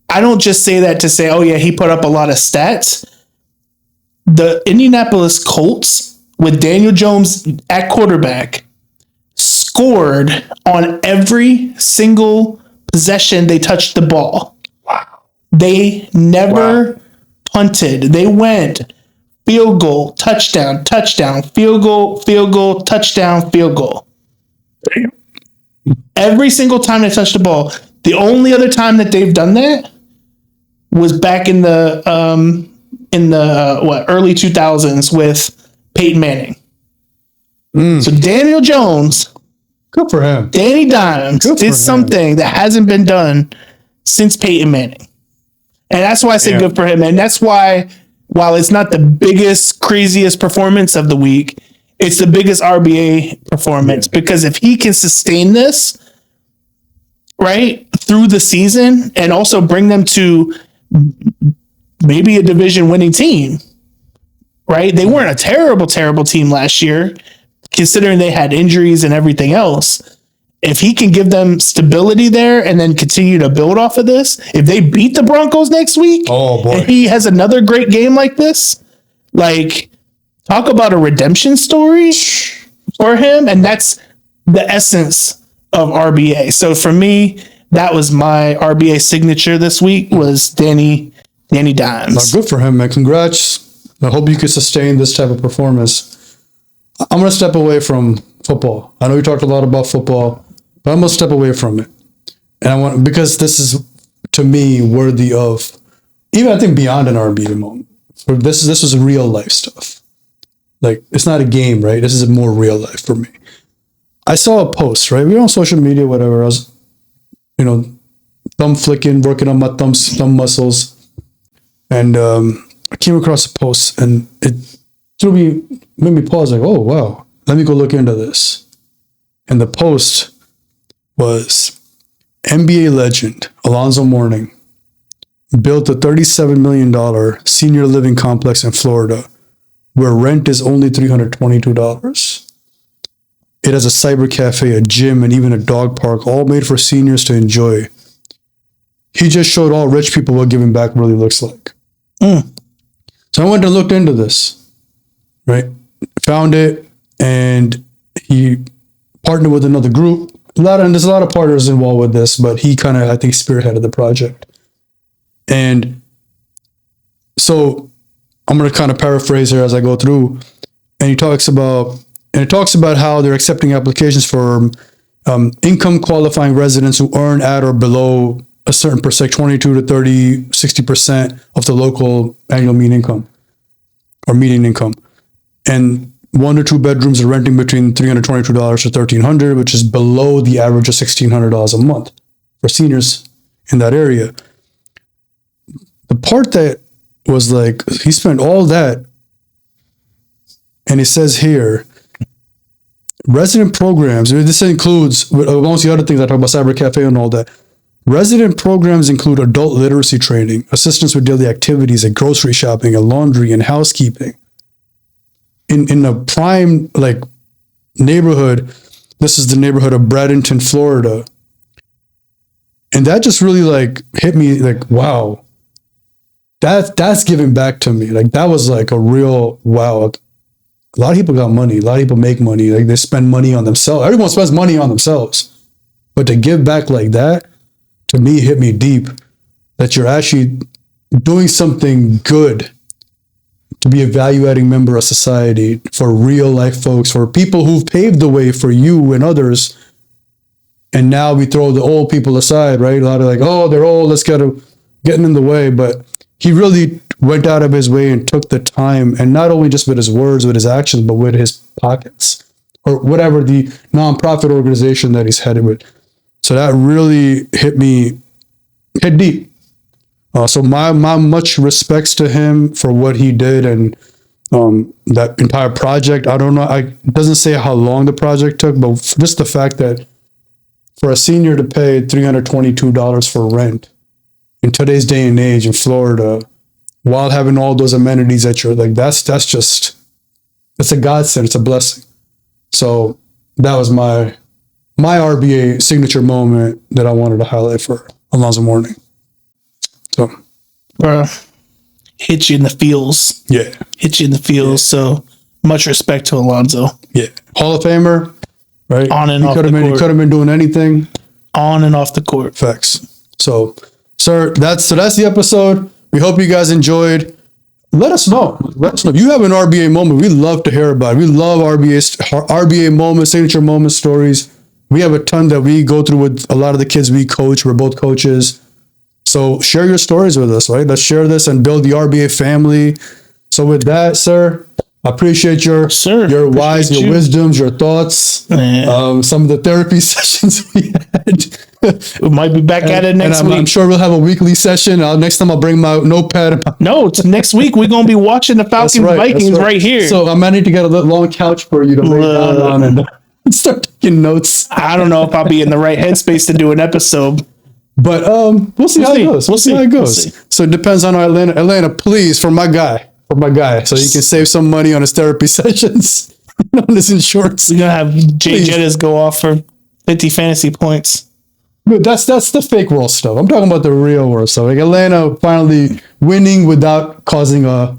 I don't just say that to say, oh yeah, he put up a lot of stats. The Indianapolis Colts, with Daniel Jones at quarterback, scored on every single possession they touched the ball. Wow. They never punted. They went field goal, touchdown, touchdown, field goal, touchdown, field goal. Damn. Every single time they touched the ball. The only other time that they've done that was back in the early 2000s with Peyton Manning. So Daniel Jones, good for him. Danny Dimes did something that hasn't been done since Peyton Manning. And that's why I say good for him. And that's why, while it's not the biggest, craziest performance of the week, it's the biggest RBA performance, because if he can sustain this, right, through the season, and also bring them to maybe a division winning team, right? They weren't a terrible, terrible team last year, considering they had injuries and everything else. If he can give them stability there and then continue to build off of this, if they beat the Broncos next week, and he has another great game like this, talk about a redemption story for him. And that's the essence of RBA. So for me, that was my RBA signature this week, was Danny Dimes. Good for him, man. Congrats. I hope you can sustain this type of performance. I'm going to step away from football. I know we talked a lot about football, but I'm going to step away from it. And because this is, to me, worthy of, even I think beyond an RBA moment. This is real life stuff. It's not a game, right? This is more real life for me. I saw a post, right? We were on social media, whatever. I was, thumb flicking, working on my thumb muscles. And I came across a post, and it made me pause, oh, wow, let me go look into this. And the post was NBA legend Alonzo Mourning built a $37 million senior living complex in Florida where rent is only $322. It has a cyber cafe, a gym, and even a dog park, all made for seniors to enjoy. He just showed all rich people what giving back really looks like. So I went and looked into this, right? Found it, and he partnered with another group. There's a lot of partners involved with this, but he kind of, I think, spearheaded the project. And so I'm going to kind of paraphrase here as I go through. And it talks about how they're accepting applications for income qualifying residents who earn at or below a certain percent, 22 to 30, 60% of the local annual median income or median income. And 1 or 2 bedrooms are renting between $322 to $1,300, which is below the average of $1,600 a month for seniors in that area. The part that was like, he spent all that, and it says here, resident programs, this includes, amongst the other things I talk about, cyber cafe and all that, resident programs include adult literacy training, assistance with daily activities like grocery shopping and laundry and housekeeping. In a prime like neighborhood, this is the neighborhood of Bradenton, Florida. And that just really like hit me like, wow, that's giving back to me. Like that was like a real wow. A lot of people got money. A lot of people make money. Like they spend money on themselves. Everyone spends money on themselves. But to give back like that, to me, hit me deep. That you're actually doing something good to be a value-adding member of society for real life folks, for people who've paved the way for you and others. And now we throw the old people aside, right? A lot of like, oh, they're old, let's getting in the way. But he really went out of his way and took the time, and not only just with his words, with his actions, but with his pockets or whatever the nonprofit organization that he's headed with. So that really hit deep. So my much respects to him for what he did and that entire project. I don't know. It doesn't say how long the project took, but just the fact that for a senior to pay $322 for rent in today's day and age in Florida, while having all those amenities that you're like, it's a godsend. It's a blessing. So that was my RBA signature moment that I wanted to highlight for Alonzo Mourning. So, hit you in the feels. Yeah. Hit you in the feels. Yeah. So much respect to Alonzo. Yeah. Hall of Famer, right? On and off the court. He could have been doing anything. On and off the court. Facts. So, sir, that's the episode. We hope you guys enjoyed. Let us know. If you have an RBA moment, we love to hear about it. We love RBA moments, signature moment stories. We have a ton that we go through with a lot of the kids we coach. We're both coaches. So share your stories with us, right? Let's share this and build the RBA family. So with that, sir, I appreciate your wisdoms, your thoughts, some of the therapy sessions we had. We might be back at it next week. I'm sure we'll have a weekly session. Next time I'll bring my notepad. No, it's next week. We're going to be watching the Falcons Vikings right here. So I might need to get a long couch for you to lay down on and start taking notes. I don't know if I'll be in the right headspace to do an episode. But we'll see how it goes. We'll see how it goes. So it depends on Atlanta, please, for my guy, so he can save some money on his therapy sessions, on his insurance. We're gonna have Jay Jettis go off for 50 fantasy points. But that's the fake world stuff. I'm talking about the real world stuff. Like Atlanta finally winning without causing a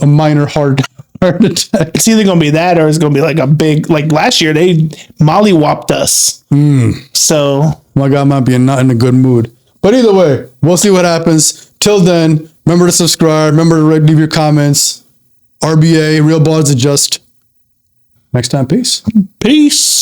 minor heart attack. It's either gonna be that or it's gonna be like a big, like last year they mollywopped us. So my guy might be not in a good mood. But either way, we'll see what happens. Till then, remember to subscribe. Remember to leave your comments. RBA, Real Balls Adjust. Next time, peace. Peace.